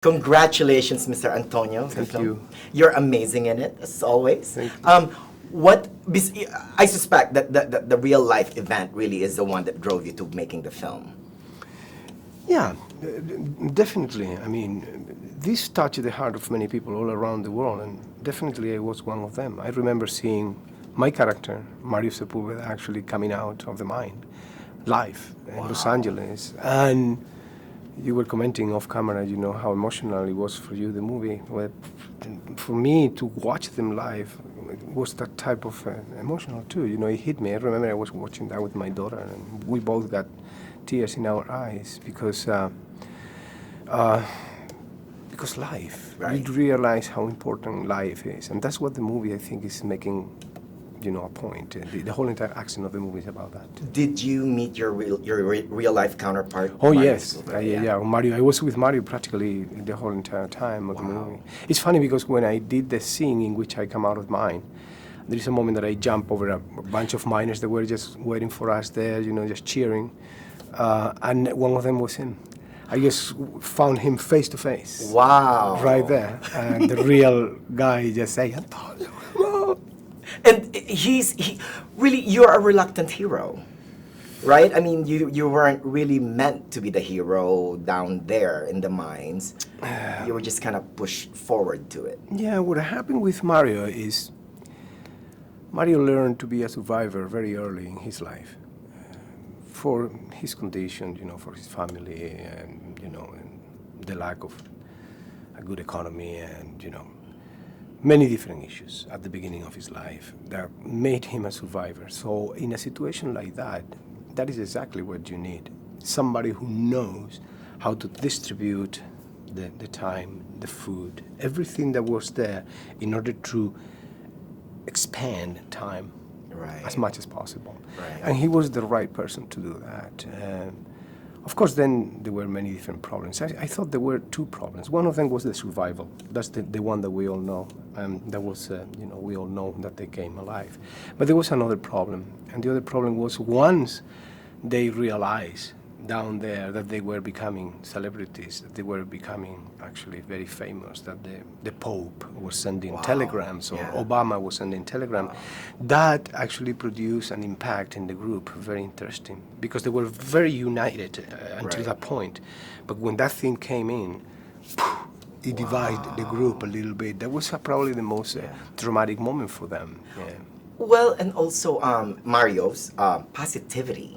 Congratulations, Mr. Antonio. Thank you. You're amazing in it, as always. Thank you. I suspect that the real life event really is the one that drove you to making the film. Yeah, definitely. I mean, this touched the heart of many people all around the world, and definitely I was one of them. I remember seeing my character, Mario Sepulveda, actually coming out of the mine live in Los Angeles. And you were commenting off camera, you know, how emotional it was for you, the movie. Well, for me, to watch them live was that type of emotional too. You know, it hit me. I remember I was watching that with my daughter, and we both got tears in our eyes because life. Right. We realize how important life is, and that's what the movie, I think, is making, you know, a point. The whole entire action of the movie is about that. Did you meet your real life counterpart? Oh Mario yes, Sepulveda? yeah. Mario. I was with Mario practically the whole entire time of the movie. It's funny because when I did the scene in which I come out of mine, there is a moment that I jump over a bunch of miners that were just waiting for us there, you know, just cheering, and one of them was him. I just found him face to face. Wow. Right there, and the real guy just say, "Antonio." And really, you're a reluctant hero, right? I mean, you weren't really meant to be the hero down there in the mines. You were just kind of pushed forward to it. Yeah, what happened with Mario is Mario learned to be a survivor very early in his life for his condition, you know, for his family, and you know, and the lack of a good economy, and you know, many different issues at the beginning of his life that made him a survivor. So in a situation like that, that is exactly what you need. Somebody who knows how to distribute the time, the food, everything that was there in order to expand time as much as possible. Right. And he was the right person to do that. Of course, then there were many different problems. I thought there were two problems. One of them was the survival. That's the one that we all know. That was, you know, we all know that they came alive. But there was another problem. And the other problem was once they realized down there that they were becoming celebrities, that they were becoming actually very famous, that the Pope was sending telegrams, or Obama was sending telegrams, that actually produced an impact in the group, very interesting, because they were very united until that point. But when that thing came in, it divided the group a little bit. That was probably the most dramatic moment for them. Yeah. Well, and also Mario's positivity.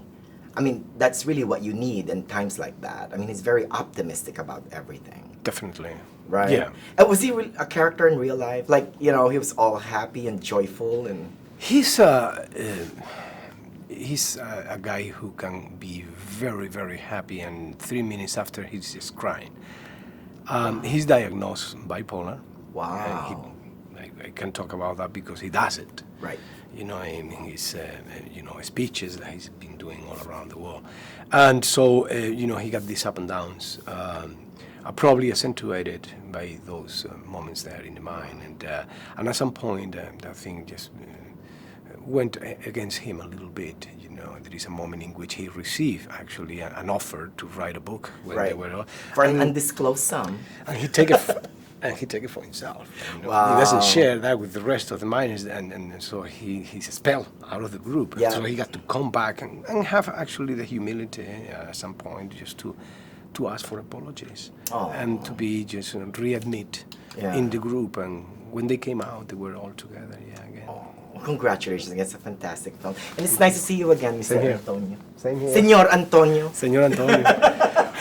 I mean, that's really what you need in times like that. I mean, he's very optimistic about everything. Definitely. Right? Yeah. And was he a character in real life? Like, you know, he was all happy and joyful and... He's a guy who can be very, very happy, and 3 minutes after he's just crying. He's diagnosed bipolar. Wow. I can talk about that because he does it. Right. You know, in his you know, speeches that he's been doing all around the world, and so you know, he got these up and downs, probably accentuated by those moments there in the mine, and at some point that thing just went against him a little bit. You know, there is a moment in which he received actually an offer to write a book when they were for an undisclosed sum, and he take it. And he take it for himself. You know? He doesn't share that with the rest of the miners, and so he's expelled out of the group. Yeah. So he got to come back and have actually the humility at some point just to ask for apologies and to be just readmit in the group. And when they came out, they were all together again. Well, congratulations, it's a fantastic film. And it's nice to see you again, Mr. Antonio. Same here. Senor Antonio. Senor Antonio.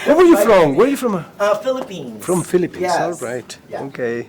Where were you from? Where are you from? Philippines. From Philippines, Yes. all right. Yeah. Okay.